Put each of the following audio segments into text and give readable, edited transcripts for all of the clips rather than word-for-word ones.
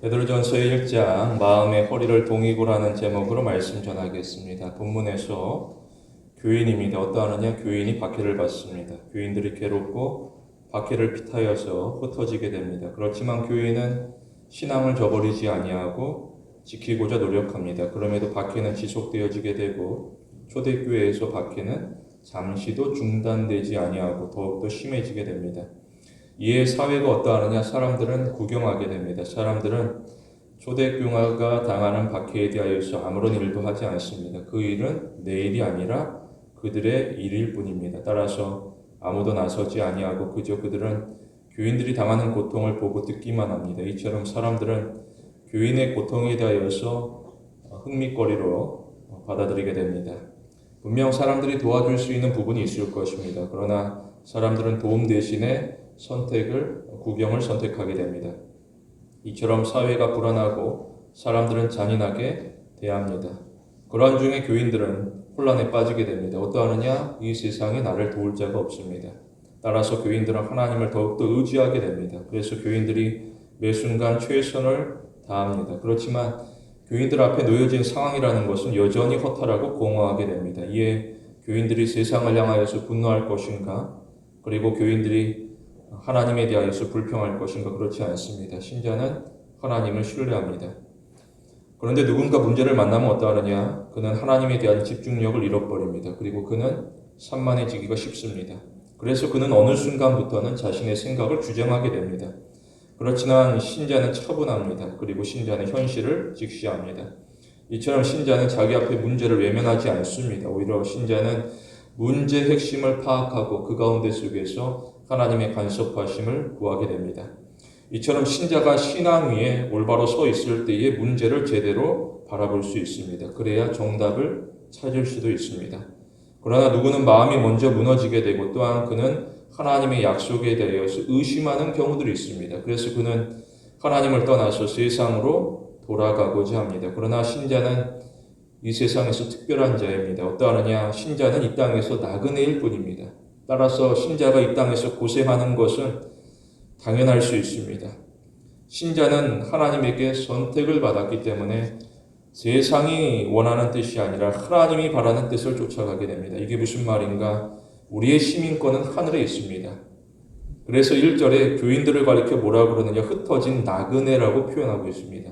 베드로전서 1장 마음의 허리를 동이고라는 제목으로 말씀 전하겠습니다. 본문에서 교인입니다. 어떠하느냐? 교인이 박해를 받습니다. 교인들이 괴롭고 박해를 피하여서 흩어지게 됩니다. 그렇지만 교인은 신앙을 저버리지 아니하고 지키고자 노력합니다. 그럼에도 박해는 지속되어지게 되고 초대교회에서 박해는 잠시도 중단되지 아니하고 더욱더 심해지게 됩니다. 이에 사회가 어떠하느냐? 사람들은 구경하게 됩니다. 사람들은 초대교회가 당하는 박해에 대하여서 아무런 일도 하지 않습니다. 그 일은 내 일이 아니라 그들의 일일 뿐입니다. 따라서 아무도 나서지 아니하고 그저 그들은 교인들이 당하는 고통을 보고 듣기만 합니다. 이처럼 사람들은 교인의 고통에 대하여서 흥미거리로 받아들이게 됩니다. 분명 사람들이 도와줄 수 있는 부분이 있을 것입니다. 그러나 사람들은 도움 대신에 구경을 선택하게 됩니다. 이처럼 사회가 불안하고 사람들은 잔인하게 대합니다. 그러한 중에 교인들은 혼란에 빠지게 됩니다. 어떠하느냐? 이 세상에 나를 도울 자가 없습니다. 따라서 교인들은 하나님을 더욱더 의지하게 됩니다. 그래서 교인들이 매 순간 최선을 다합니다. 그렇지만 교인들 앞에 놓여진 상황이라는 것은 여전히 허탈하고 공허하게 됩니다. 이에 교인들이 세상을 향하여서 분노할 것인가? 그리고 교인들이 하나님에 대하여서 불평할 것인가? 그렇지 않습니다. 신자는 하나님을 신뢰합니다. 그런데 누군가 문제를 만나면 어떠하느냐? 그는 하나님에 대한 집중력을 잃어버립니다. 그리고 그는 산만해지기가 쉽습니다. 그래서 그는 어느 순간부터는 자신의 생각을 규정하게 됩니다. 그렇지만 신자는 차분합니다. 그리고 신자는 현실을 직시합니다. 이처럼 신자는 자기 앞에 문제를 외면하지 않습니다. 오히려 신자는 문제의 핵심을 파악하고 그 가운데 속에서 하나님의 간섭하심을 구하게 됩니다. 이처럼 신자가 신앙 위에 올바로 서 있을 때의 문제를 제대로 바라볼 수 있습니다. 그래야 정답을 찾을 수도 있습니다. 그러나 누구는 마음이 먼저 무너지게 되고 또한 그는 하나님의 약속에 대해서 의심하는 경우들이 있습니다. 그래서 그는 하나님을 떠나서 세상으로 돌아가고자 합니다. 그러나 신자는 이 세상에서 특별한 자입니다. 어떠하느냐? 신자는 이 땅에서 나그네일 뿐입니다. 따라서 신자가 이 땅에서 고생하는 것은 당연할 수 있습니다. 신자는 하나님에게 선택을 받았기 때문에 세상이 원하는 뜻이 아니라 하나님이 바라는 뜻을 쫓아가게 됩니다. 이게 무슨 말인가? 우리의 시민권은 하늘에 있습니다. 그래서 1절에 교인들을 가리켜 뭐라고 그러느냐? 흩어진 나그네라고 표현하고 있습니다.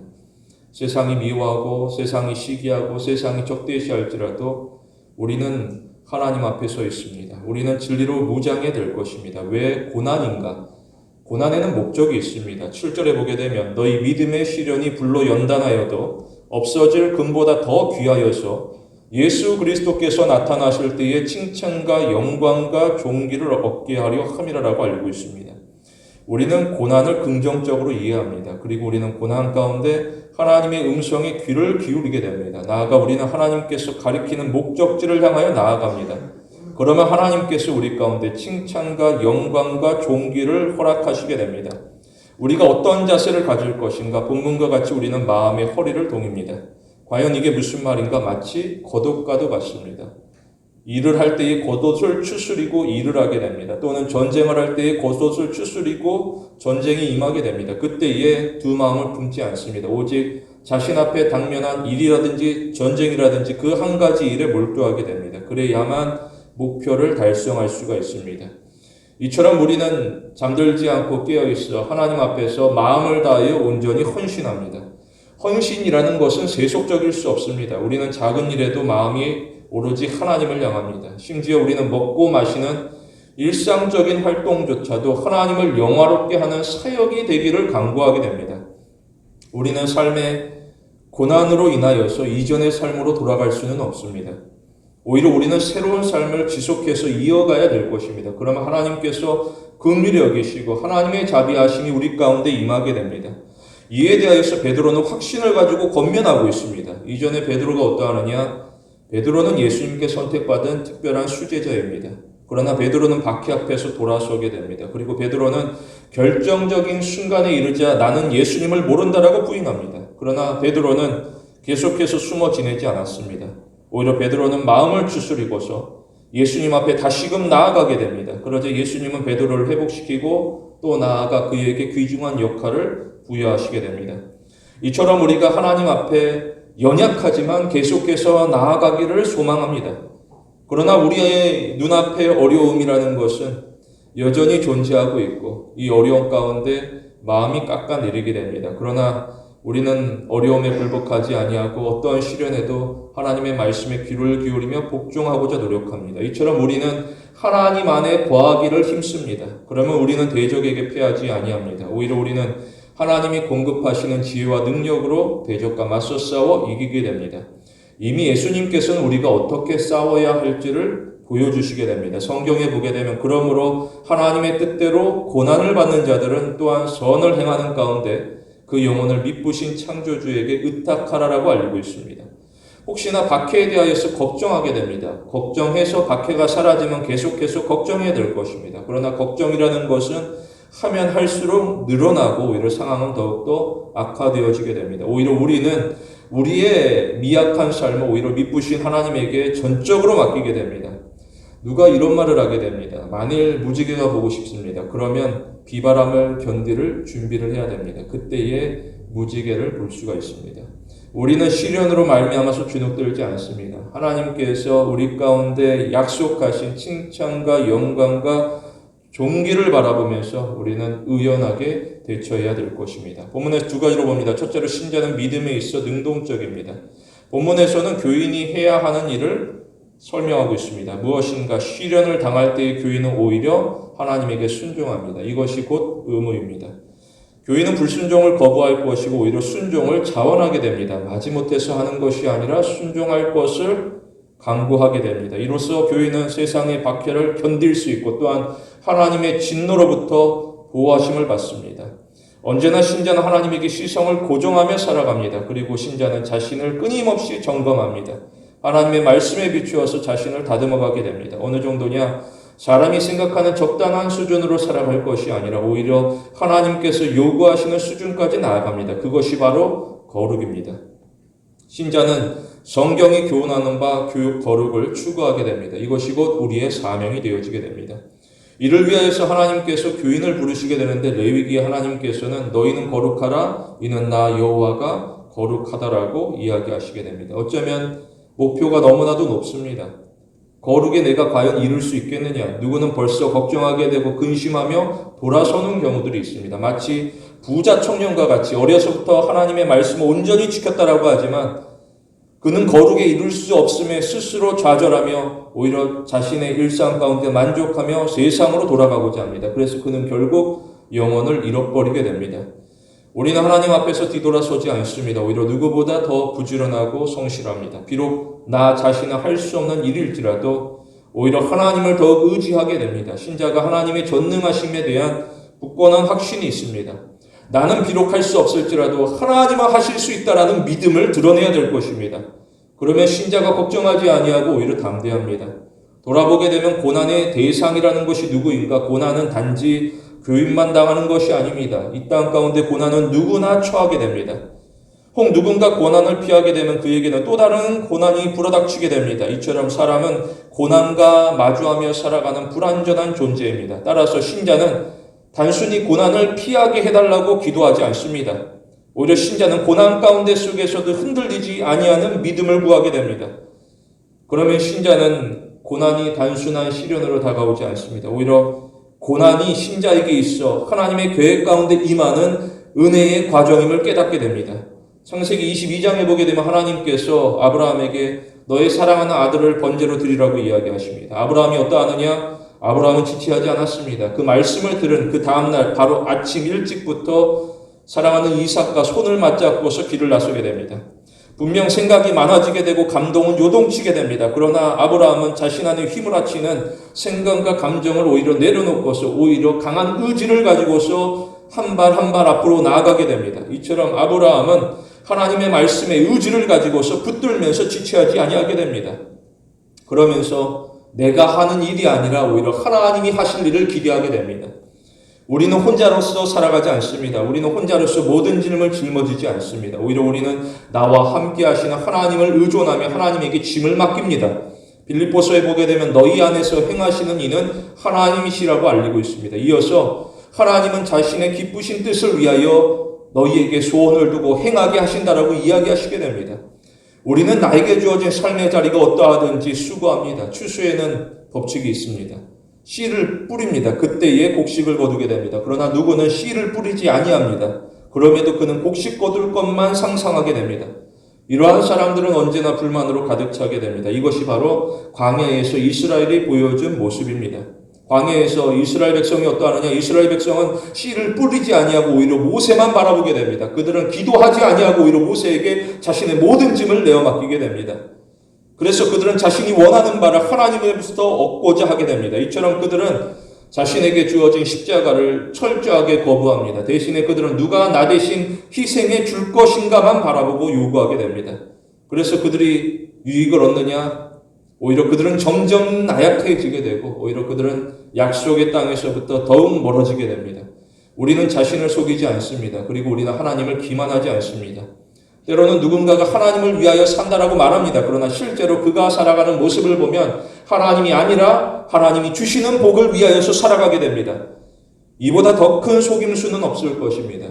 세상이 미워하고 세상이 시기하고 세상이 적대시할지라도 우리는 하나님 앞에 서 있습니다. 우리는 진리로 무장해 될 것입니다. 왜 고난인가? 고난에는 목적이 있습니다. 7절에 보게 되면 너희 믿음의 시련이 불로 연단하여도 없어질 금보다 더 귀하여서 예수 그리스도께서 나타나실 때에 칭찬과 영광과 존귀를 얻게 하려 함이라고 알고 있습니다. 우리는 고난을 긍정적으로 이해합니다. 그리고 우리는 고난 가운데 하나님의 음성에 귀를 기울이게 됩니다. 나아가 우리는 하나님께서 가리키는 목적지를 향하여 나아갑니다. 그러면 하나님께서 우리 가운데 칭찬과 영광과 존귀를 허락하시게 됩니다. 우리가 어떤 자세를 가질 것인가? 본문과 같이 우리는 마음의 허리를 동입니다. 과연 이게 무슨 말인가? 마치 겉옷과도 같습니다. 일을 할 때에 겉옷을 추스리고 일을 하게 됩니다. 또는 전쟁을 할 때에 겉옷을 추스리고 전쟁이 임하게 됩니다. 그때에 두 마음을 품지 않습니다. 오직 자신 앞에 당면한 일이라든지 전쟁이라든지 그 한 가지 일에 몰두하게 됩니다. 그래야만 목표를 달성할 수가 있습니다. 이처럼 우리는 잠들지 않고 깨어있어 하나님 앞에서 마음을 다하여 온전히 헌신합니다. 헌신이라는 것은 세속적일 수 없습니다. 우리는 작은 일에도 마음이 오로지 하나님을 향합니다. 심지어 우리는 먹고 마시는 일상적인 활동조차도 하나님을 영화롭게 하는 사역이 되기를 간구하게 됩니다. 우리는 삶의 고난으로 인하여서 이전의 삶으로 돌아갈 수는 없습니다. 오히려 우리는 새로운 삶을 지속해서 이어가야 될 것입니다. 그러면 하나님께서 긍휼히 여기시고 하나님의 자비하심이 우리 가운데 임하게 됩니다. 이에 대하여서 베드로는 확신을 가지고 권면하고 있습니다. 이전에 베드로가 어떠하느냐? 베드로는 예수님께 선택받은 특별한 수제자입니다. 그러나 베드로는 박해 앞에서 돌아서게 됩니다. 그리고 베드로는 결정적인 순간에 이르자 나는 예수님을 모른다라고 부인합니다. 그러나 베드로는 계속해서 숨어 지내지 않았습니다. 오히려 베드로는 마음을 추스리고서 예수님 앞에 다시금 나아가게 됩니다. 그러자 예수님은 베드로를 회복시키고 또 나아가 그에게 귀중한 역할을 부여하시게 됩니다. 이처럼 우리가 하나님 앞에 연약하지만 계속해서 나아가기를 소망합니다. 그러나 우리의 눈앞에 어려움이라는 것은 여전히 존재하고 있고 이 어려움 가운데 마음이 깎아내리게 됩니다. 그러나 우리는 어려움에 굴복하지 아니하고 어떠한 시련에도 하나님의 말씀에 귀를 기울이며 복종하고자 노력합니다. 이처럼 우리는 하나님 안에 거하기를 힘씁니다. 그러면 우리는 대적에게 패하지 아니합니다. 오히려 우리는 하나님이 공급하시는 지혜와 능력으로 대적과 맞서 싸워 이기게 됩니다. 이미 예수님께서는 우리가 어떻게 싸워야 할지를 보여주시게 됩니다. 성경에 보게 되면 그러므로 하나님의 뜻대로 고난을 받는 자들은 또한 선을 행하는 가운데 그 영혼을 미쁘신 창조주에게 의탁하라라고 알리고 있습니다. 혹시나 박해에 대하여서 걱정하게 됩니다. 걱정해서 박해가 사라지면 계속해서 걱정해야 될 것입니다. 그러나 걱정이라는 것은 하면 할수록 늘어나고 오히려 상황은 더욱더 악화되어지게 됩니다. 오히려 우리는 우리의 미약한 삶을 오히려 미쁘신 하나님에게 전적으로 맡기게 됩니다. 누가 이런 말을 하게 됩니다. 만일 무지개가 보고 싶습니다. 그러면 비바람을 견딜 준비를 해야 됩니다. 그때에 무지개를 볼 수가 있습니다. 우리는 시련으로 말미암아서 주눅들지 않습니다. 하나님께서 우리 가운데 약속하신 칭찬과 영광과 종기를 바라보면서 우리는 의연하게 대처해야 될 것입니다. 본문에서 두 가지로 봅니다. 첫째로 신자는 믿음에 있어 능동적입니다. 본문에서는 교인이 해야 하는 일을 설명하고 있습니다. 무엇인가 시련을 당할 때의 교인은 오히려 하나님에게 순종합니다. 이것이 곧 의무입니다. 교인은 불순종을 거부할 것이고 오히려 순종을 자원하게 됩니다. 마지못해서 하는 것이 아니라 순종할 것을 강구하게 됩니다. 이로써 교인은 세상의 박해를 견딜 수 있고 또한 하나님의 진노로부터 보호하심을 받습니다. 언제나 신자는 하나님에게 시성을 고정하며 살아갑니다. 그리고 신자는 자신을 끊임없이 점검합니다. 하나님의 말씀에 비추어서 자신을 다듬어가게 됩니다. 어느 정도냐? 사람이 생각하는 적당한 수준으로 살아갈 것이 아니라 오히려 하나님께서 요구하시는 수준까지 나아갑니다. 그것이 바로 거룩입니다. 신자는 성경이 교훈하는 바 교육 거룩을 추구하게 됩니다. 이것이 곧 우리의 사명이 되어지게 됩니다. 이를 위하여서 하나님께서 교인을 부르시게 되는데 레위기에 하나님께서는 너희는 거룩하라 이는 나 여호와가 거룩하다라고 이야기하시게 됩니다. 어쩌면 목표가 너무나도 높습니다. 거룩에 내가 과연 이룰 수 있겠느냐? 누구는 벌써 걱정하게 되고 근심하며 돌아서는 경우들이 있습니다. 마치 부자 청년과 같이 어려서부터 하나님의 말씀을 온전히 지켰다라고 하지만 그는 거룩에 이룰 수 없음에 스스로 좌절하며 오히려 자신의 일상 가운데 만족하며 세상으로 돌아가고자 합니다. 그래서 그는 결국 영혼을 잃어버리게 됩니다. 우리는 하나님 앞에서 뒤돌아서지 않습니다. 오히려 누구보다 더 부지런하고 성실합니다. 비록 나 자신은 할 수 없는 일일지라도 오히려 하나님을 더욱 의지하게 됩니다. 신자가 하나님의 전능하심에 대한 굳건한 확신이 있습니다. 나는 비록 할 수 없을지라도 하나님은 하실 수 있다라는 믿음을 드러내야 될 것입니다. 그러면 신자가 걱정하지 아니하고 오히려 담대합니다. 돌아보게 되면 고난의 대상이라는 것이 누구인가? 고난은 단지 교인만 당하는 것이 아닙니다. 이 땅 가운데 고난은 누구나 처하게 됩니다. 혹 누군가 고난을 피하게 되면 그에게는 또 다른 고난이 불어닥치게 됩니다. 이처럼 사람은 고난과 마주하며 살아가는 불완전한 존재입니다. 따라서 신자는 단순히 고난을 피하게 해달라고 기도하지 않습니다. 오히려 신자는 고난 가운데 속에서도 흔들리지 아니하는 믿음을 구하게 됩니다. 그러면 신자는 고난이 단순한 시련으로 다가오지 않습니다. 오히려 고난이 신자에게 있어 하나님의 계획 가운데 임하는 은혜의 과정임을 깨닫게 됩니다. 창세기 22장에 보게 되면 하나님께서 아브라함에게 너의 사랑하는 아들을 번제로 드리라고 이야기하십니다. 아브라함이 어떠하느냐? 아브라함은 지체하지 않았습니다. 그 말씀을 들은 그 다음날 바로 아침 일찍부터 사랑하는 이삭과 손을 맞잡고서 길을 나서게 됩니다. 분명 생각이 많아지게 되고 감동은 요동치게 됩니다. 그러나 아브라함은 자신 안에 휘몰아치는 생각과 감정을 오히려 내려놓고서 오히려 강한 의지를 가지고서 한 발 한 발 앞으로 나아가게 됩니다. 이처럼 아브라함은 하나님의 말씀에 의지를 가지고서 붙들면서 지체하지 아니하게 됩니다. 그러면서 내가 하는 일이 아니라 오히려 하나님이 하실 일을 기대하게 됩니다. 우리는 혼자로서 살아가지 않습니다. 우리는 혼자로서 모든 짐을 짊어지지 않습니다. 오히려 우리는 나와 함께 하시는 하나님을 의존하며 하나님에게 짐을 맡깁니다. 빌립보서에 보게 되면 너희 안에서 행하시는 이는 하나님이시라고 알리고 있습니다. 이어서 하나님은 자신의 기쁘신 뜻을 위하여 너희에게 소원을 두고 행하게 하신다라고 이야기하시게 됩니다. 우리는 나에게 주어진 삶의 자리가 어떠하든지 수고합니다. 추수에는 법칙이 있습니다. 씨를 뿌립니다. 그때에 곡식을 거두게 됩니다. 그러나 누구는 씨를 뿌리지 아니합니다. 그럼에도 그는 곡식 거둘 것만 상상하게 됩니다. 이러한 사람들은 언제나 불만으로 가득 차게 됩니다. 이것이 바로 광야에서 이스라엘이 보여준 모습입니다. 광야에서 이스라엘 백성이 어떠하느냐? 이스라엘 백성은 씨를 뿌리지 아니하고 오히려 모세만 바라보게 됩니다. 그들은 기도하지 아니하고 오히려 모세에게 자신의 모든 짐을 내어 맡기게 됩니다. 그래서 그들은 자신이 원하는 바를 하나님으로부터 얻고자 하게 됩니다. 이처럼 그들은 자신에게 주어진 십자가를 철저하게 거부합니다. 대신에 그들은 누가 나 대신 희생해 줄 것인가만 바라보고 요구하게 됩니다. 그래서 그들이 유익을 얻느냐? 오히려 그들은 점점 나약해지게 되고 오히려 그들은 약속의 땅에서부터 더욱 멀어지게 됩니다. 우리는 자신을 속이지 않습니다. 그리고 우리는 하나님을 기만하지 않습니다. 때로는 누군가가 하나님을 위하여 산다라고 말합니다. 그러나 실제로 그가 살아가는 모습을 보면 하나님이 아니라 하나님이 주시는 복을 위하여서 살아가게 됩니다. 이보다 더 큰 속임수는 없을 것입니다.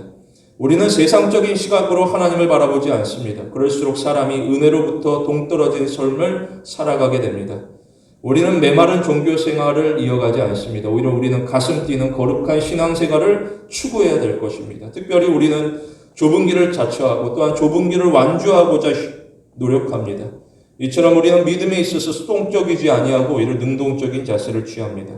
우리는 세상적인 시각으로 하나님을 바라보지 않습니다. 그럴수록 사람이 은혜로부터 동떨어진 삶을 살아가게 됩니다. 우리는 메마른 종교 생활을 이어가지 않습니다. 오히려 우리는 가슴 뛰는 거룩한 신앙생활을 추구해야 될 것입니다. 특별히 우리는 좁은 길을 자처하고 또한 좁은 길을 완주하고자 노력합니다. 이처럼 우리는 믿음에 있어서 수동적이지 아니하고 오히려 능동적인 자세를 취합니다.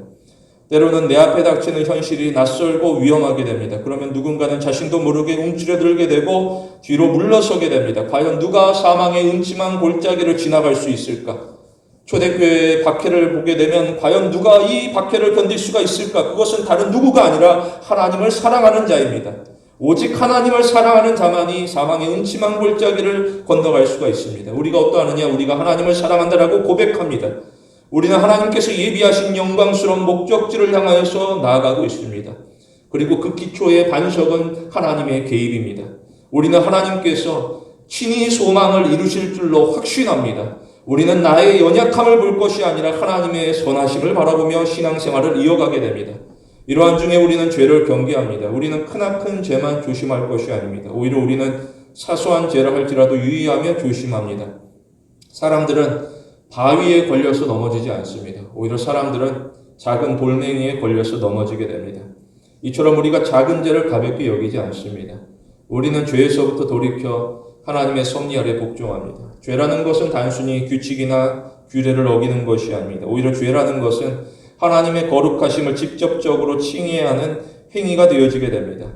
때로는 내 앞에 닥치는 현실이 낯설고 위험하게 됩니다. 그러면 누군가는 자신도 모르게 움츠려들게 되고 뒤로 물러서게 됩니다. 과연 누가 사망의 음침한 골짜기를 지나갈 수 있을까? 초대교회의 박해를 보게 되면 과연 누가 이 박해를 견딜 수가 있을까? 그것은 다른 누구가 아니라 하나님을 사랑하는 자입니다. 오직 하나님을 사랑하는 자만이 사망의 음침한 골짜기를 건너갈 수가 있습니다. 우리가 어떠하느냐? 우리가 하나님을 사랑한다라고 고백합니다. 우리는 하나님께서 예비하신 영광스러운 목적지를 향하여서 나아가고 있습니다. 그리고 그 기초의 반석은 하나님의 개입입니다. 우리는 하나님께서 친히 소망을 이루실 줄로 확신합니다. 우리는 나의 연약함을 볼 것이 아니라 하나님의 선하심을 바라보며 신앙생활을 이어가게 됩니다. 이러한 중에 우리는 죄를 경계합니다. 우리는 크나큰 죄만 조심할 것이 아닙니다. 오히려 우리는 사소한 죄를 할지라도 유의하며 조심합니다. 사람들은 바위에 걸려서 넘어지지 않습니다. 오히려 사람들은 작은 돌멩이에 걸려서 넘어지게 됩니다. 이처럼 우리가 작은 죄를 가볍게 여기지 않습니다. 우리는 죄에서부터 돌이켜 하나님의 섭리 아래 복종합니다. 죄라는 것은 단순히 규칙이나 규례를 어기는 것이 아닙니다. 오히려 죄라는 것은 하나님의 거룩하심을 직접적으로 칭해야 하는 행위가 되어지게 됩니다.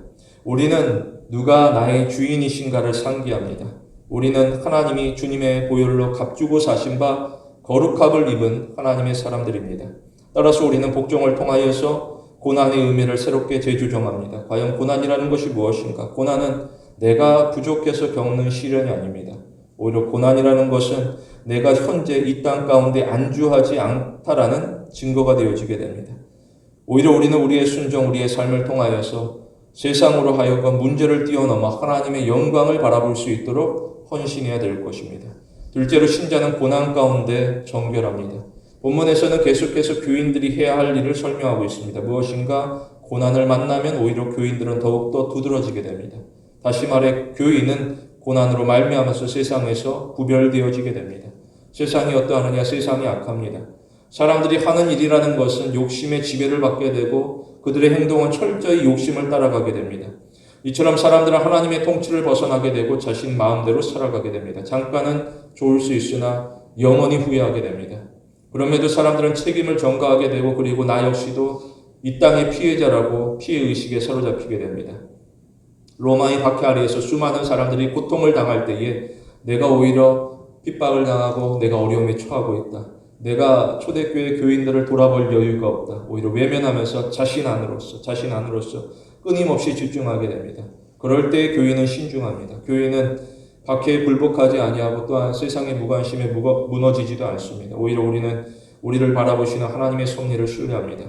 우리는 누가 나의 주인이신가를 상기합니다. 우리는 하나님이 주님의 보혈로 값주고 사신 바 거룩함을 입은 하나님의 사람들입니다. 따라서 우리는 복종을 통하여서 고난의 의미를 새롭게 재조정합니다. 과연 고난이라는 것이 무엇인가? 고난은 내가 부족해서 겪는 시련이 아닙니다. 오히려 고난이라는 것은 내가 현재 이 땅 가운데 안주하지 않다라는 증거가 되어지게 됩니다. 오히려 우리는 우리의 순종, 우리의 삶을 통하여서 세상으로 하여금 문제를 뛰어넘어 하나님의 영광을 바라볼 수 있도록 헌신해야 될 것입니다. 둘째로 신자는 고난 가운데 정결합니다. 본문에서는 계속해서 교인들이 해야 할 일을 설명하고 있습니다. 무엇인가? 고난을 만나면 오히려 교인들은 더욱더 두드러지게 됩니다. 다시 말해 교인은 고난으로 말미암아서 세상에서 구별되어지게 됩니다. 세상이 어떠하느냐? 세상이 악합니다. 사람들이 하는 일이라는 것은 욕심의 지배를 받게 되고 그들의 행동은 철저히 욕심을 따라가게 됩니다. 이처럼 사람들은 하나님의 통치를 벗어나게 되고 자신 마음대로 살아가게 됩니다. 잠깐은 좋을 수 있으나 영원히 후회하게 됩니다. 그럼에도 사람들은 책임을 전가하게 되고 그리고 나 역시도 이 땅의 피해자라고 피해의식에 사로잡히게 됩니다. 로마의 박해 아래에서 수많은 사람들이 고통을 당할 때에 내가 오히려 핍박을 당하고 내가 어려움에 처하고 있다. 내가 초대교회 교인들을 돌아볼 여유가 없다. 오히려 외면하면서 자신 안으로서 끊임없이 집중하게 됩니다. 그럴 때 교인은 신중합니다. 교인은 박해에 굴복하지 아니하고 또한 세상의 무관심에 무너지지도 않습니다. 오히려 우리는 우리를 바라보시는 하나님의 섭리를 신뢰합니다.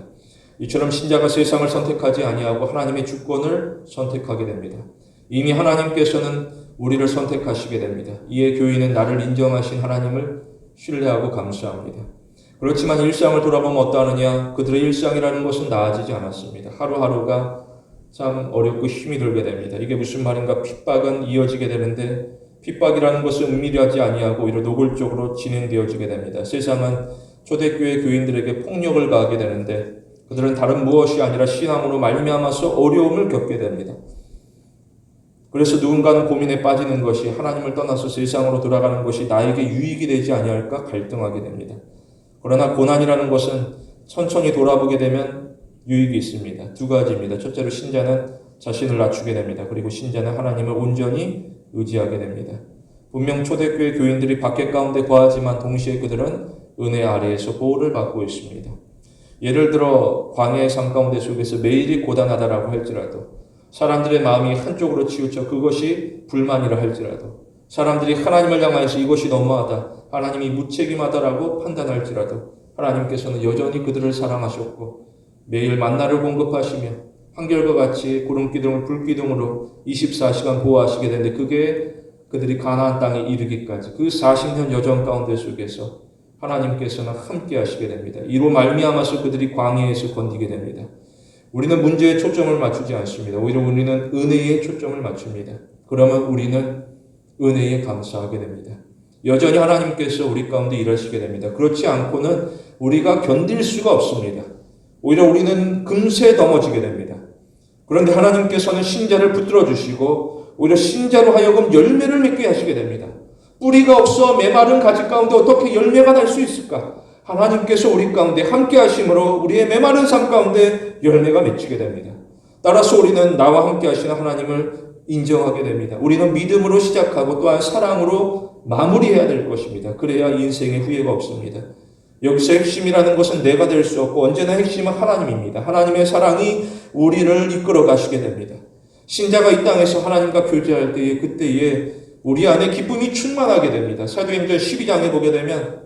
이처럼 신자가 세상을 선택하지 아니하고 하나님의 주권을 선택하게 됩니다. 이미 하나님께서는 우리를 선택하시게 됩니다. 이에 교인은 나를 인정하신 하나님을 신뢰하고 감사합니다. 그렇지만 일상을 돌아보면 어떠하느냐? 그들의 일상이라는 것은 나아지지 않았습니다. 하루하루가 참 어렵고 힘이 들게 됩니다. 이게 무슨 말인가? 핍박은 이어지게 되는데 핍박이라는 것은 은밀하지 아니하고 오히려 노골적으로 진행되어지게 됩니다. 세상은 초대교회 교인들에게 폭력을 가하게 되는데 그들은 다른 무엇이 아니라 신앙으로 말미암아서 어려움을 겪게 됩니다. 그래서 누군가는 고민에 빠지는 것이 하나님을 떠나서 세상으로 돌아가는 것이 나에게 유익이 되지 아니할까 갈등하게 됩니다. 그러나 고난이라는 것은 천천히 돌아보게 되면 유익이 있습니다. 두 가지입니다. 첫째로 신자는 자신을 낮추게 됩니다. 그리고 신자는 하나님을 온전히 의지하게 됩니다. 분명 초대교회 교인들이 박해 가운데 거하지만 동시에 그들은 은혜 아래에서 보호를 받고 있습니다. 예를 들어 광야의 삶 가운데 속에서 매일이 고단하다라고 할지라도 사람들의 마음이 한쪽으로 치우쳐 그것이 불만이라 할지라도 사람들이 하나님을 향하여서 이것이 너무하다, 하나님이 무책임하다라고 판단할지라도 하나님께서는 여전히 그들을 사랑하셨고 매일 만나를 공급하시며 한결과 같이 구름기둥을 불기둥으로 24시간 보호하시게 되는데 그게 그들이 가나안 땅에 이르기까지 그 40년 여정 가운데 속에서 하나님께서는 함께 하시게 됩니다. 이로 말미암아서 그들이 광야에서 건디게 됩니다. 우리는 문제에 초점을 맞추지 않습니다. 오히려 우리는 은혜에 초점을 맞춥니다. 그러면 우리는 은혜에 감사하게 됩니다. 여전히 하나님께서 우리 가운데 일하시게 됩니다. 그렇지 않고는 우리가 견딜 수가 없습니다. 오히려 우리는 금세 넘어지게 됩니다. 그런데 하나님께서는 신자를 붙들어 주시고 오히려 신자로 하여금 열매를 맺게 하시게 됩니다. 뿌리가 없어 메마른 가지 가운데 어떻게 열매가 날 수 있을까? 하나님께서 우리 가운데 함께 하심으로 우리의 메마른 삶 가운데 열매가 맺히게 됩니다. 따라서 우리는 나와 함께 하시는 하나님을 인정하게 됩니다. 우리는 믿음으로 시작하고 또한 사랑으로 마무리해야 될 것입니다. 그래야 인생에 후회가 없습니다. 여기서 핵심이라는 것은 내가 될 수 없고 언제나 핵심은 하나님입니다. 하나님의 사랑이 우리를 이끌어 가시게 됩니다. 신자가 이 땅에서 하나님과 교제할 때에 그때에 우리 안에 기쁨이 충만하게 됩니다. 사도행전 12장에 보게 되면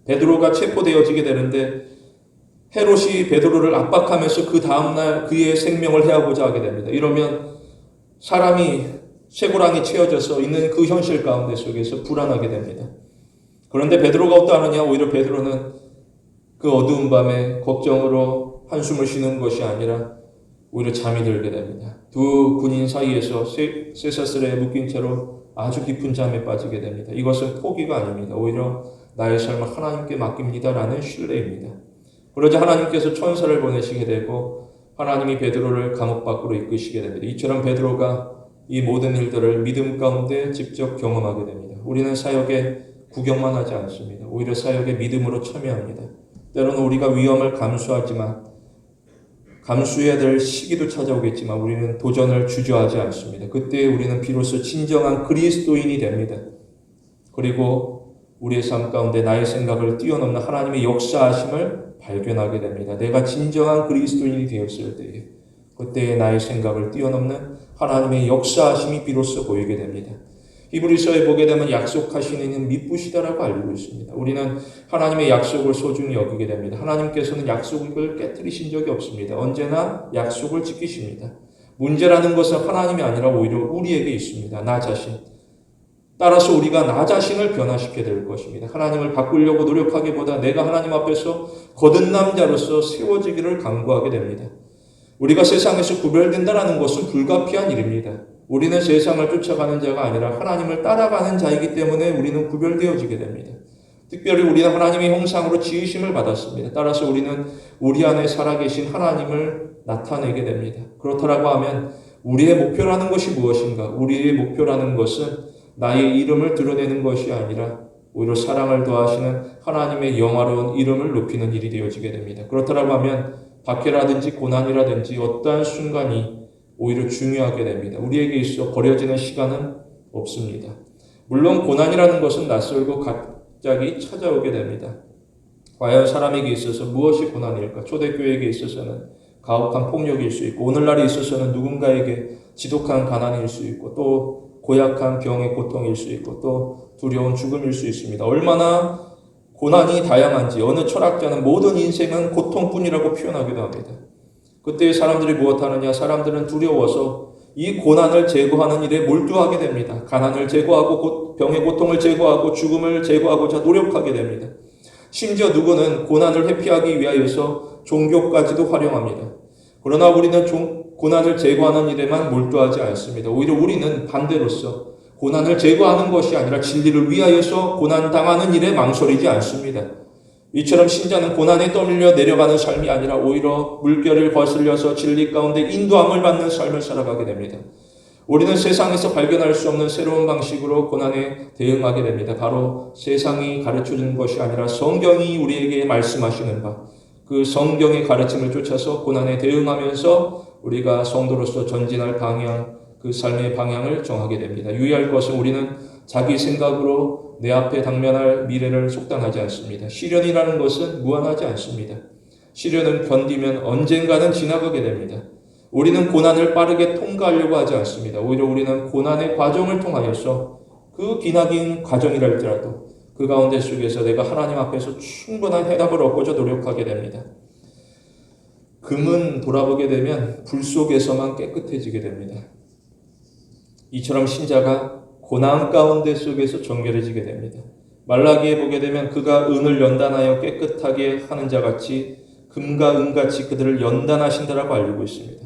베드로가 체포되어지게 되는데 헤롯이 베드로를 압박하면서 그 다음날 그의 생명을 해하고자 하게 됩니다. 이러면 사람이 쇠고랑이 채워져서 있는 그 현실 가운데 속에서 불안하게 됩니다. 그런데 베드로가 어떠하느냐? 오히려 베드로는 그 어두운 밤에 걱정으로 한숨을 쉬는 것이 아니라 오히려 잠이 들게 됩니다. 두 군인 사이에서 쇠사슬에 묶인 채로 아주 깊은 잠에 빠지게 됩니다. 이것은 포기가 아닙니다. 오히려 나의 삶을 하나님께 맡깁니다라는 신뢰입니다. 그러자 하나님께서 천사를 보내시게 되고 하나님이 베드로를 감옥 밖으로 이끄시게 됩니다. 이처럼 베드로가 이 모든 일들을 믿음 가운데 직접 경험하게 됩니다. 우리는 사역에 구경만 하지 않습니다. 오히려 사역에 믿음으로 참여합니다. 때로는 우리가 위험을 감수해야 될 시기도 찾아오겠지만 우리는 도전을 주저하지 않습니다. 그때 우리는 비로소 진정한 그리스도인이 됩니다. 그리고 우리의 삶 가운데 나의 생각을 뛰어넘는 하나님의 역사하심을 발견하게 됩니다. 내가 진정한 그리스도인이 되었을 때에 그때의 나의 생각을 뛰어넘는 하나님의 역사하심이 비로소 보이게 됩니다. 히브리서에 보게 되면 약속하신 이는 미쁘시다라고 알고 있습니다. 우리는 하나님의 약속을 소중히 여기게 됩니다. 하나님께서는 약속을 깨뜨리신 적이 없습니다. 언제나 약속을 지키십니다. 문제라는 것은 하나님이 아니라 오히려 우리에게 있습니다. 나 자신. 따라서 우리가 나 자신을 변화시켜야 될 것입니다. 하나님을 바꾸려고 노력하기보다 내가 하나님 앞에서 거듭난 자로서 세워지기를 간구하게 됩니다. 우리가 세상에서 구별된다는 것은 불가피한 일입니다. 우리는 세상을 쫓아가는 자가 아니라 하나님을 따라가는 자이기 때문에 우리는 구별되어지게 됩니다. 특별히 우리는 하나님의 형상으로 지으심을 받았습니다. 따라서 우리는 우리 안에 살아계신 하나님을 나타내게 됩니다. 그렇다라고 하면 우리의 목표라는 것이 무엇인가? 우리의 목표라는 것은 나의 이름을 드러내는 것이 아니라 오히려 사랑을 더하시는 하나님의 영화로운 이름을 높이는 일이 되어지게 됩니다. 그렇다라고 하면 박해라든지 고난이라든지 어떠한 순간이 오히려 중요하게 됩니다. 우리에게 있어 버려지는 시간은 없습니다. 물론 고난이라는 것은 낯설고 갑자기 찾아오게 됩니다. 과연 사람에게 있어서 무엇이 고난일까? 초대교회에게 있어서는 가혹한 폭력일 수 있고 오늘날에 있어서는 누군가에게 지독한 가난일 수 있고 또 고약한 병의 고통일 수 있고 또 두려운 죽음일 수 있습니다. 얼마나 고난이 다양한지 어느 철학자는 모든 인생은 고통뿐이라고 표현하기도 합니다. 그때 사람들이 무엇하느냐? 사람들은 두려워서 이 고난을 제거하는 일에 몰두하게 됩니다. 가난을 제거하고 병의 고통을 제거하고 죽음을 제거하고자 노력하게 됩니다. 심지어 누구는 고난을 회피하기 위하여서 종교까지도 활용합니다. 그러나 우리는 고난을 제거하는 일에만 몰두하지 않습니다. 오히려 우리는 반대로서 고난을 제거하는 것이 아니라 진리를 위하여서 고난당하는 일에 망설이지 않습니다. 이처럼 신자는 고난에 떠밀려 내려가는 삶이 아니라 오히려 물결을 거슬려서 진리 가운데 인도함을 받는 삶을 살아가게 됩니다. 우리는 세상에서 발견할 수 없는 새로운 방식으로 고난에 대응하게 됩니다. 바로 세상이 가르쳐주는 것이 아니라 성경이 우리에게 말씀하시는 바, 그 성경의 가르침을 쫓아서 고난에 대응하면서 우리가 성도로서 전진할 방향, 그 삶의 방향을 정하게 됩니다. 유의할 것은 우리는 자기 생각으로 내 앞에 당면할 미래를 속단하지 않습니다. 시련이라는 것은 무한하지 않습니다. 시련은 견디면 언젠가는 지나가게 됩니다. 우리는 고난을 빠르게 통과하려고 하지 않습니다. 오히려 우리는 고난의 과정을 통하여서 그 기나긴 과정이랄지라도 그 가운데 속에서 내가 하나님 앞에서 충분한 해답을 얻고자 노력하게 됩니다. 금은 돌아보게 되면 불 속에서만 깨끗해지게 됩니다. 이처럼 신자가 고난 가운데 속에서 정결해지게 됩니다. 말라기에 보게 되면 그가 은을 연단하여 깨끗하게 하는 자 같이 금과 은같이 그들을 연단하신다라고 알고 있습니다.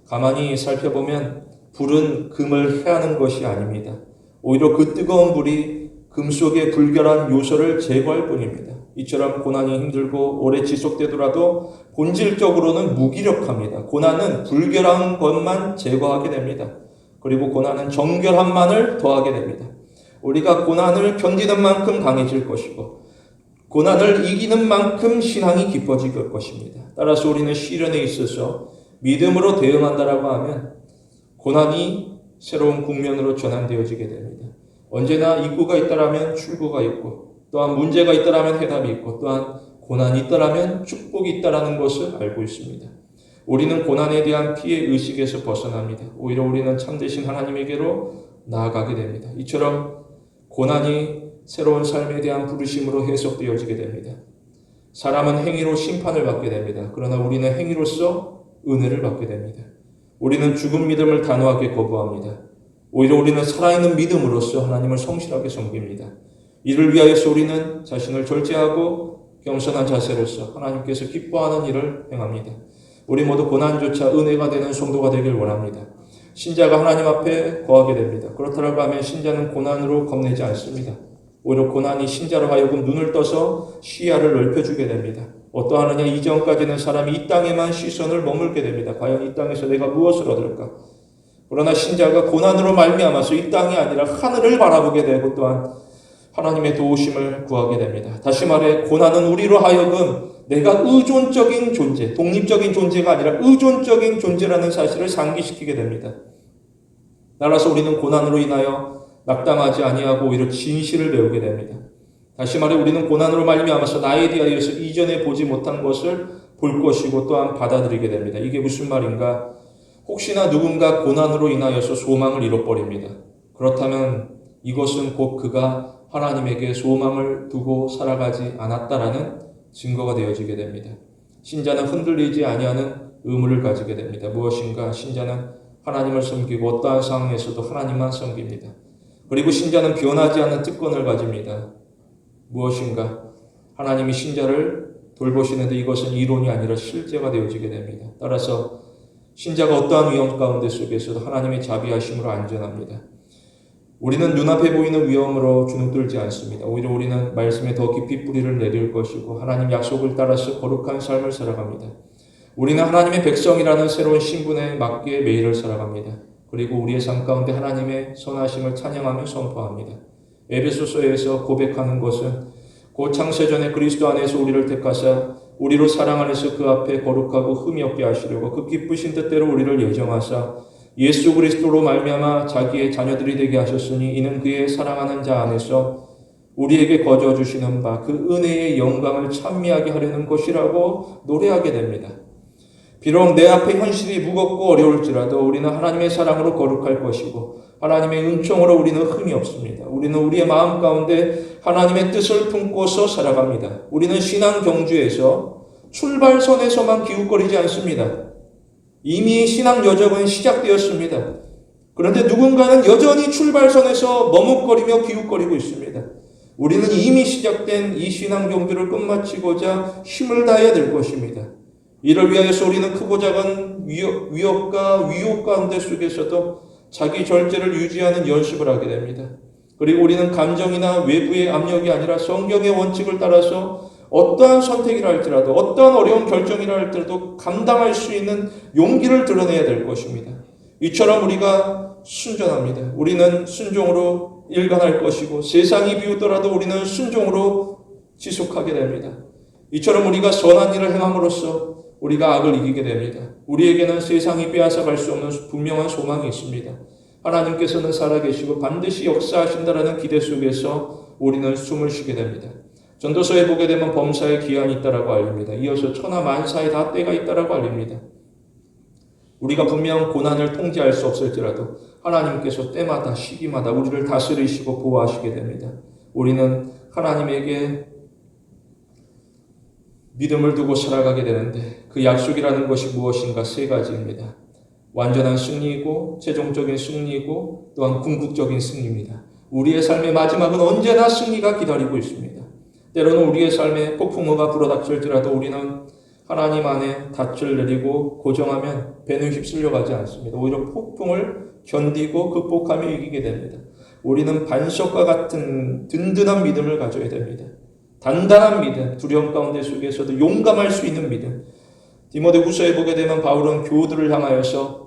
가만히 살펴보면 불은 금을 해하는 것이 아닙니다. 오히려 그 뜨거운 불이 금 속의 불결한 요소를 제거할 뿐입니다. 이처럼 고난이 힘들고 오래 지속되더라도 본질적으로는 무기력합니다. 고난은 불결한 것만 제거하게 됩니다. 그리고 고난은 정결함만을 더하게 됩니다. 우리가 고난을 견디는 만큼 강해질 것이고 고난을 이기는 만큼 신앙이 깊어질 것입니다. 따라서 우리는 시련에 있어서 믿음으로 대응한다라고 하면 고난이 새로운 국면으로 전환되어지게 됩니다. 언제나 입구가 있다라면 출구가 있고 또한 문제가 있다라면 해답이 있고 또한 고난이 있다라면 축복이 있다라는 것을 알고 있습니다. 우리는 고난에 대한 피해 의식에서 벗어납니다. 오히려 우리는 참되신 하나님에게로 나아가게 됩니다. 이처럼 고난이 새로운 삶에 대한 부르심으로 해석되어지게 됩니다. 사람은 행위로 심판을 받게 됩니다. 그러나 우리는 행위로서 은혜를 받게 됩니다. 우리는 죽은 믿음을 단호하게 거부합니다. 오히려 우리는 살아있는 믿음으로써 하나님을 성실하게 섬깁니다. 이를 위하여서 우리는 자신을 절제하고 겸손한 자세로서 하나님께서 기뻐하는 일을 행합니다. 우리 모두 고난조차 은혜가 되는 성도가 되길 원합니다. 신자가 하나님 앞에 거하게 됩니다. 그렇다고 하면 신자는 고난으로 겁내지 않습니다. 오히려 고난이 신자로 하여금 눈을 떠서 시야를 넓혀주게 됩니다. 어떠하느냐 이전까지는 사람이 이 땅에만 시선을 머물게 됩니다. 과연 이 땅에서 내가 무엇을 얻을까? 그러나 신자가 고난으로 말미암아서 이 땅이 아니라 하늘을 바라보게 되고 또한 하나님의 도우심을 구하게 됩니다. 다시 말해 고난은 우리로 하여금 내가 의존적인 존재, 독립적인 존재가 아니라 의존적인 존재라는 사실을 상기시키게 됩니다. 따라서 우리는 고난으로 인하여 낙담하지 아니하고 오히려 진실을 배우게 됩니다. 다시 말해 우리는 고난으로 말미암아서 나에 대하여서 이전에 보지 못한 것을 볼 것이고 또한 받아들이게 됩니다. 이게 무슨 말인가? 혹시나 누군가 고난으로 인하여서 소망을 잃어버립니다. 그렇다면 이것은 곧 그가 하나님에게 소망을 두고 살아가지 않았다라는 증거가 되어지게 됩니다. 신자는 흔들리지 아니하는 의무를 가지게 됩니다. 무엇인가? 신자는 하나님을 섬기고 어떠한 상황에서도 하나님만 섬깁니다. 그리고 신자는 변하지 않는 특권을 가집니다. 무엇인가? 하나님이 신자를 돌보시는데 이것은 이론이 아니라 실제가 되어지게 됩니다. 따라서 신자가 어떠한 위험 가운데 속에서도 하나님의 자비하심으로 안전합니다. 우리는 눈앞에 보이는 위험으로 주눅들지 않습니다. 오히려 우리는 말씀에 더 깊이 뿌리를 내릴 것이고 하나님 약속을 따라서 거룩한 삶을 살아갑니다. 우리는 하나님의 백성이라는 새로운 신분에 맞게 매일을 살아갑니다. 그리고 우리의 삶 가운데 하나님의 선하심을 찬양하며 선포합니다. 에베소서에서 고백하는 것은 곧 창세전에 그리스도 안에서 우리를 택하사 우리로 사랑 안에서 그 앞에 거룩하고 흠이 없게 하시려고 그 기쁘신 뜻대로 우리를 예정하사 예수 그리스도로 말미암아 자기의 자녀들이 되게 하셨으니 이는 그의 사랑하는 자 안에서 우리에게 거저 주시는 바 그 은혜의 영광을 찬미하게 하려는 것이라고 노래하게 됩니다. 비록 내 앞에 현실이 무겁고 어려울지라도 우리는 하나님의 사랑으로 거룩할 것이고 하나님의 은총으로 우리는 흠이 없습니다. 우리는 우리의 마음 가운데 하나님의 뜻을 품고서 살아갑니다. 우리는 신앙 경주에서 출발선에서만 기웃거리지 않습니다. 이미 신앙 여정은 시작되었습니다. 그런데 누군가는 여전히 출발선에서 머뭇거리며 기웃거리고 있습니다. 우리는 이미 시작된 이 신앙 경주를 끝마치고자 힘을 다해야 될 것입니다. 이를 위하여서 우리는 크고 작은 위협과 위호 가운데 속에서도 자기 절제를 유지하는 연습을 하게 됩니다. 그리고 우리는 감정이나 외부의 압력이 아니라 성경의 원칙을 따라서 어떠한 선택이라 할지라도 어떠한 어려운 결정이라 할지라도 감당할 수 있는 용기를 드러내야 될 것입니다. 이처럼 우리가 순전합니다. 우리는 순종으로 일관할 것이고 세상이 비웃더라도 우리는 순종으로 지속하게 됩니다. 이처럼 우리가 선한 일을 행함으로써 우리가 악을 이기게 됩니다. 우리에게는 세상이 빼앗아갈 수 없는 분명한 소망이 있습니다. 하나님께서는 살아계시고 반드시 역사하신다라는 기대 속에서 우리는 숨을 쉬게 됩니다. 전도서에 보게 되면 범사에 기한이 있다라고 알립니다. 이어서 천하 만사에 다 때가 있다라고 알립니다. 우리가 분명 고난을 통제할 수 없을지라도 하나님께서 때마다 시기마다 우리를 다스리시고 보호하시게 됩니다. 우리는 하나님에게 믿음을 두고 살아가게 되는데 그 약속이라는 것이 무엇인가? 세 가지입니다. 완전한 승리이고 최종적인 승리이고 또한 궁극적인 승리입니다. 우리의 삶의 마지막은 언제나 승리가 기다리고 있습니다. 때로는 우리의 삶에 폭풍우가 불어닥칠지라도 우리는 하나님 안에 닻을 내리고 고정하면 배는 휩쓸려 가지 않습니다. 오히려 폭풍을 견디고 극복하며 이기게 됩니다. 우리는 반석과 같은 든든한 믿음을 가져야 됩니다. 단단한 믿음, 두려움 가운데 속에서도 용감할 수 있는 믿음. 디모데후서에 보게 되면 바울은 교우들을 향하여서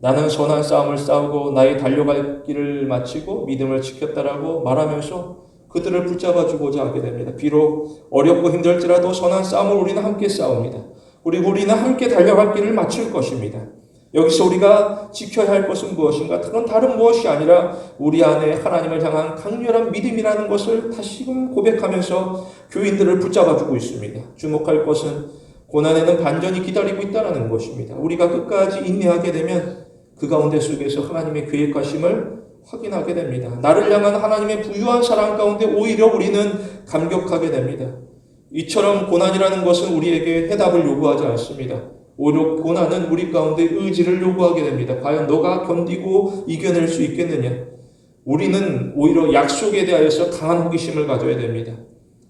나는 선한 싸움을 싸우고 나의 달려갈 길을 마치고 믿음을 지켰다라고 말하면서 그들을 붙잡아 주고자 하게 됩니다. 비록 어렵고 힘들지라도 선한 싸움을 우리는 함께 싸웁니다. 그리고 우리는 함께 달려갈 길을 마칠 것입니다. 여기서 우리가 지켜야 할 것은 무엇인가? 그건 다른 무엇이 아니라 우리 안에 하나님을 향한 강렬한 믿음이라는 것을 다시금 고백하면서 교인들을 붙잡아 주고 있습니다. 주목할 것은 고난에는 반전이 기다리고 있다는 것입니다. 우리가 끝까지 인내하게 되면 그 가운데 속에서 하나님의 계획하심을 확인하게 됩니다. 나를 향한 하나님의 부유한 사랑 가운데 오히려 우리는 감격하게 됩니다. 이처럼 고난이라는 것은 우리에게 해답을 요구하지 않습니다. 오히려 고난은 우리 가운데 의지를 요구하게 됩니다. 과연 너가 견디고 이겨낼 수 있겠느냐? 우리는 오히려 약속에 대하여서 강한 호기심을 가져야 됩니다.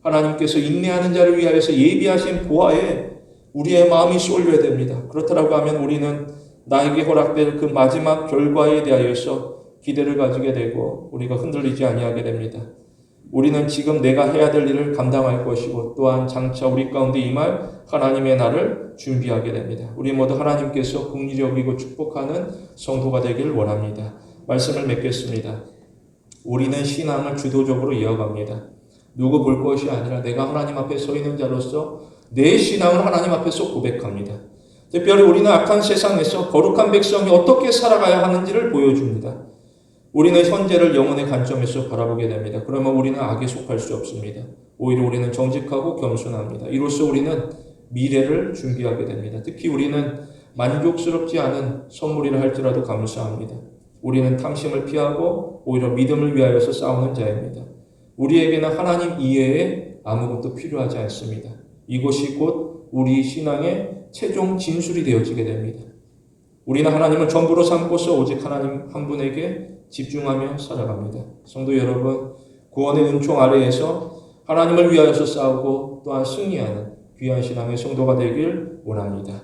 하나님께서 인내하는 자를 위하여서 예비하신 보화에 우리의 마음이 쏠려야 됩니다. 그렇다고 하면 우리는 나에게 허락될 그 마지막 결과에 대하여서 기대를 가지게 되고 우리가 흔들리지 아니하게 됩니다. 우리는 지금 내가 해야 될 일을 감당할 것이고 또한 장차 우리 가운데 임할 하나님의 날을 준비하게 됩니다. 우리 모두 하나님께서 긍휼히 여기고 축복하는 성도가 되길 원합니다. 말씀을 맺겠습니다. 우리는 신앙을 주도적으로 이어갑니다. 누구 볼 것이 아니라 내가 하나님 앞에 서 있는 자로서 내 신앙을 하나님 앞에서 고백합니다. 특별히 우리는 악한 세상에서 거룩한 백성이 어떻게 살아가야 하는지를 보여줍니다. 우리는 현재를 영혼의 관점에서 바라보게 됩니다. 그러면 우리는 악에 속할 수 없습니다. 오히려 우리는 정직하고 겸손합니다. 이로써 우리는 미래를 준비하게 됩니다. 특히 우리는 만족스럽지 않은 선물이라 할지라도 감사합니다. 우리는 탐심을 피하고 오히려 믿음을 위하여서 싸우는 자입니다. 우리에게는 하나님 이외에 아무것도 필요하지 않습니다. 이것이 곧 우리 신앙의 최종 진술이 되어지게 됩니다. 우리는 하나님을 전부로 삼고서 오직 하나님 한 분에게 집중하며 살아갑니다. 성도 여러분, 구원의 은총 아래에서 하나님을 위하여서 싸우고 또한 승리하는 귀한 신앙의 성도가 되길 원합니다.